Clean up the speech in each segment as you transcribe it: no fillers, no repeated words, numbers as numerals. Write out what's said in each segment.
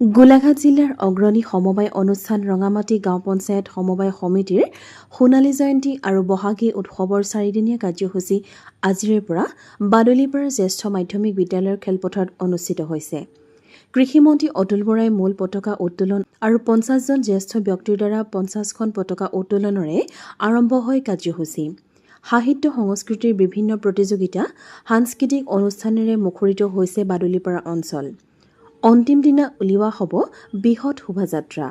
গোলাঘাট জিলাৰ অগ্ৰণী সমবায় অনুষ্ঠান ৰঙামাটি গাঁও পঞ্চায়ত সমবায় সমিতিৰ সোণালী জয়ন্তী আৰু বহাগী উৎসৱৰ 4দিনীয়া কাৰ্যসূচী আজিৰে পৰা বাদলিপাৰা জ্যেষ্ঠ মাধ্যমিক বিদ্যালয়ৰ খেলপথাৰত অনুষ্ঠিত হৈছে। কৃষিমন্ত্ৰী অতুল বৰাই মূল পতাকা উত্তোলন আৰু 50জন জ্যেষ্ঠ ব্যক্তিৰ দ্বাৰা 50খন পতাকা উত্তোলনৰে আৰম্ভ হয় কাৰ্যসূচী। সাহিত্য সংস্কৃতিৰ বিভিন্ন প্ৰতিযোগিতা, সাংস্কৃতিক অনুষ্ঠানেৰে মুখৰিত হৈছে বাদলিপাৰা অঞ্চল। অন্তিম দিনা উলিওৱা হ'ব বৃহৎ শোভাযাত্ৰা।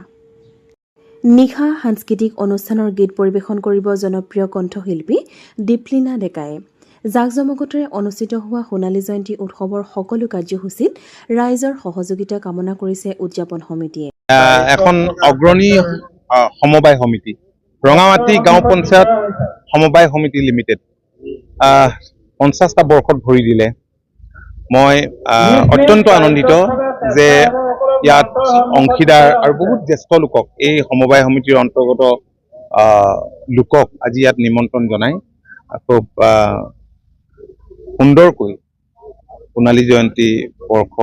নিশা সাংস্কৃতিক অনুষ্ঠানৰ গীত পৰিৱেশন কৰিব জনপ্ৰিয় কণ্ঠশিল্পী দীপলিনা ডেকাই। জাকজমকতাৰে অনুষ্ঠিত হোৱা সোণালী জয়ন্তী উৎসৱৰ সকলো কাৰ্যসূচীত ৰাইজৰ সহযোগিতা কামনা কৰিছে উদযাপন সমিতিয়ে। এখন অগ্ৰণী সমবায় সমিতি ৰঙামাটি গাঁও পঞ্চায়ত সমবায় সমিতি লিমিটেড 50টা বৰ্ষত ভৰি দিলে। মই অত্যন্ত আনন্দিত যে ইয়াত অংশীদাৰ আৰু বহুত জ্যেষ্ঠ লোকক এই সমবায় সমিতিৰ অন্তৰ্গত লোকক আজি ইয়াত নিমন্ত্ৰণ জনাই খুব সুন্দৰকৈ সোণালী জয়ন্তী বৰ্ষ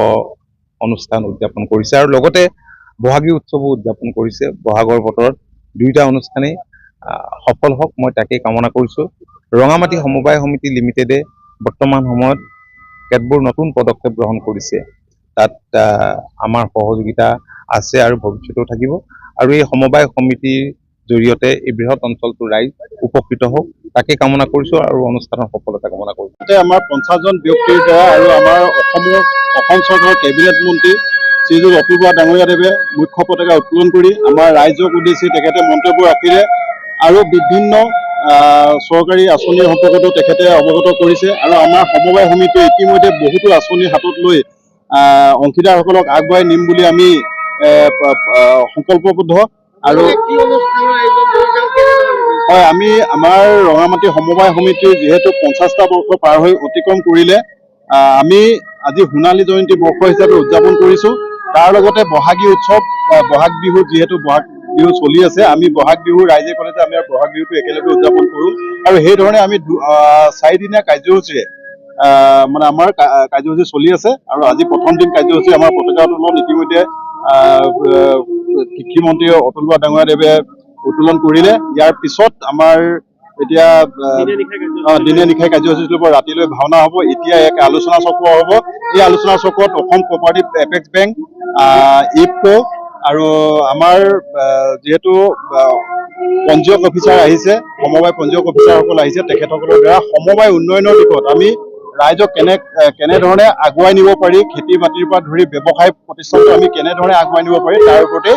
অনুষ্ঠান উদযাপন কৰিছে আৰু লগতে বহাগী উৎসৱো উদযাপন কৰিছে। বহাগৰ বতৰত দুয়োটা অনুষ্ঠানেই সফল হওক, মই তাকেই কামনা কৰিছোঁ। ৰঙামাটি সমবায় সমিতি লিমিটেডে বৰ্তমান সময়ত কেতবোৰ নতুন পদক্ষেপ গ্ৰহণ কৰিছে। তাত আমাৰ সহযোগিতা আছে আৰু ভৱিষ্যতেও থাকিব আৰু এই সমবায় সমিতিৰ জৰিয়তে এই বৃহৎ অঞ্চলটোৰ ৰাইজ উপকৃত হওক তাকে কামনা কৰিছোঁ আৰু অনুষ্ঠানৰ সফলতা কামনা কৰিছোঁ। আমাৰ 50জন ব্যক্তিৰ দ্বাৰা আৰু আমাৰ অসম চৰকাৰৰ কেবিনেট মন্ত্ৰী শ্ৰীযুত অতুল বৰা ডাঙৰীয়াদেৱে মুখ্য পতাকা উত্তোলন কৰি আমাৰ ৰাইজক উদ্দেশ্যি তেখেতে মন্তব্য ৰাখিলে আৰু বিভিন্ন চৰকাৰী আঁচনিৰ সম্পৰ্কতো তেখেতে অৱগত কৰিছে আৰু আমাৰ সমবায় সমিতিয়ে ইতিমধ্যে বহুতো আঁচনি হাতত লৈ অংশীদাৰসকলক আগবঢ়াই নিম বুলি আমি সংকল্পবদ্ধ। আৰু হয়, আমি আমাৰ ৰঙামাটি সমবায় সমিতিৰ যিহেতু 50টা বৰ্ষ পাৰ হৈ অতিক্ৰম কৰিলে, আমি আজি সোণালী জয়ন্তী বৰ্ষ হিচাপে উদযাপন কৰিছোঁ। তাৰ লগতে বহাগী উৎসৱ, বহাগ বিহু যিহেতু বহাগ বিহু চলি আছে, আমি বহাগ বিহু ৰাইজে ক'লে যে আমি বহাগ বিহুটো একেলগে উদযাপন কৰোঁ আৰু সেইধৰণে আমি 4দিনীয়া কাৰ্যসূচীৰে মানে আমাৰ কাৰ্যসূচী চলি আছে আৰু আজি প্ৰথম দিন কাৰ্যসূচী আমাৰ পতাকা উত্তোলন ইতিমধ্যে কৃষিমন্ত্ৰী অতুল বৰা ডাঙৰীয়াদেৱে উত্তোলন কৰিলে। ইয়াৰ পিছত আমাৰ এতিয়া দিনে নিশাই কাৰ্যসূচী হ'ব, ৰাতিলৈ ভাওনা হ'ব। এতিয়া এক আলোচনা চক্ৰ হ'ব। এই আলোচনা চক্ৰত Assam cooperative apex bank, IFFCO আৰু আমাৰ যিহেতু পঞ্জীয়ক অফিচাৰ আহিছে, সমবায় পঞ্জীয়ক অফিচাৰসকল আহিছে, তেখেতসকলৰ দ্বাৰা সমবায় উন্নয়নৰ দিশত আমি ৰাইজক কেনেধৰণে আগুৱাই নিব পাৰি, খেতি বাতিৰ পৰা ধৰি ব্যৱসায় প্ৰতিষ্ঠানটো আমি কেনেধৰণে আগুৱাই নিব পাৰি তাৰ ওপৰতে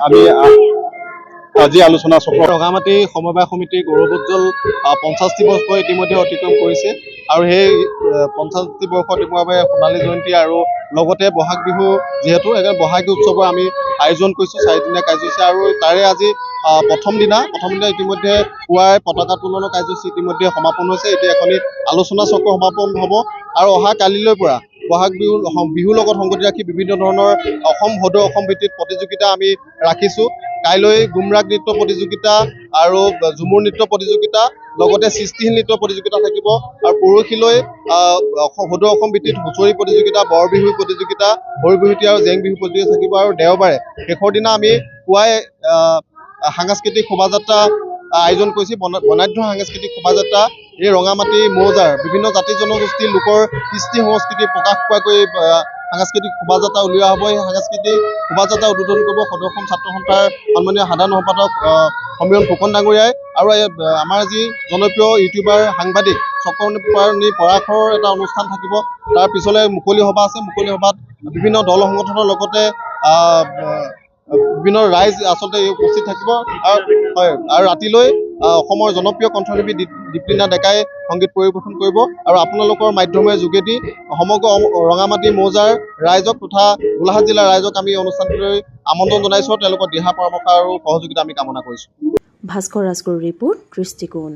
আমি আজি আলোচনা চক্ৰ। ৰঙামাটি সমবায় সমিতিৰ গৌৰৱোজ্জ্বল 50টি বৰ্ষ ইতিমধ্যে অতিক্ৰম কৰিছে আৰু সেই 50টি বৰ্ষত ইতিমধ্যে সোণালী জয়ন্তী আৰু লগতে বহাগ বিহু যিহেতু বহাগী উৎসৱৰ আমি আয়োজন কৰিছোঁ 4দিনীয়া কাৰ্যসূচী আৰু তাৰে আজি প্ৰথম দিনা ইতিমধ্যে পুৱাই পতাকা উত্তোলনৰ কাৰ্যসূচী ইতিমধ্যে সমাপন হৈছে। এতিয়া এখনি আলোচনা চক্ৰ সমাপন হ'ব আৰু অহা কালিলৈ পৰা বহাগ বিহুৰ লগত সংগতি ৰাখি বিভিন্ন ধৰণৰ সদৌ অসম ভিত্তিক প্ৰতিযোগিতা আমি ৰাখিছোঁ। কাইলৈ গুমৰাগ নৃত্য প্ৰতিযোগিতা আৰু ঝুমুৰ নৃত্য প্ৰতিযোগিতা, লগতে সৃষ্টিশীল নৃত্য প্ৰতিযোগিতা থাকিব আৰু পৰহিলৈ সদৌ অসম ভিত্তিত হুঁচৰি প্ৰতিযোগিতা, বৰ বিহু প্ৰতিযোগিতা, হৰি বিহুতি আৰু জেং বিহু প্ৰতিযোগিতা থাকিব আৰু দেওবাৰে শেষৰ দিনা আমি পুৱাই সাংস্কৃতিক শোভাযাত্ৰা আয়োজন কৰিছে। বৰ্ণাঢ্য সাংস্কৃতিক শোভাযাত্ৰা এই ৰঙামাটি মৌজাৰ বিভিন্ন জাতি জনগোষ্ঠীৰ লোকৰ কৃষ্টি সংস্কৃতি প্ৰকাশ পোৱাকৈ সাংস্কৃতিক শোভাযাত্ৰা উলিওৱা হ'ব। এই সাংস্কৃতিক শোভাযাত্ৰা উদ্বোধন কৰিব সদৌ অসম ছাত্ৰ সন্থাৰ সন্মানীয় সাধাৰণ সম্পাদক সমীৰণ ফুকন ডাঙৰীয়াই আৰু আমাৰ যি জনপ্ৰিয় ইউটিউবাৰ সাংবাদিক চক্ৰপাণি পৰাশৰৰ এটা অনুষ্ঠান থাকিব। তাৰ পিছলৈ মুকলি সভা আছে। মুকলি সভাত বিভিন্ন দল সংগঠনৰ লগতে বিভিন্ন ৰাইজ আচলতে উপস্থিত থাকিব আৰু ৰাতিলৈ অসমৰ জনপ্ৰিয় কণ্ঠশিল্পী দীপলিনা ডেকাই সংগীত পৰিৱেশন কৰিব আৰু আপোনালোকৰ মাধ্যমৰ যোগেদি সমগ্ৰ ৰঙামাটি মৌজাৰ ৰাইজক তথা গোলাঘাট জিলাৰ ৰাইজক আমি অনুষ্ঠানটোলৈ আমন্ত্ৰণ জনাইছোঁ। তেওঁলোকৰ দিহা পৰামৰ্শ আৰু সহযোগিতা আমি কামনা কৰিছোঁ। ভাস্কৰ ৰাজগুৰুৰ ৰিপৰ্ট, দৃষ্টিকোণ।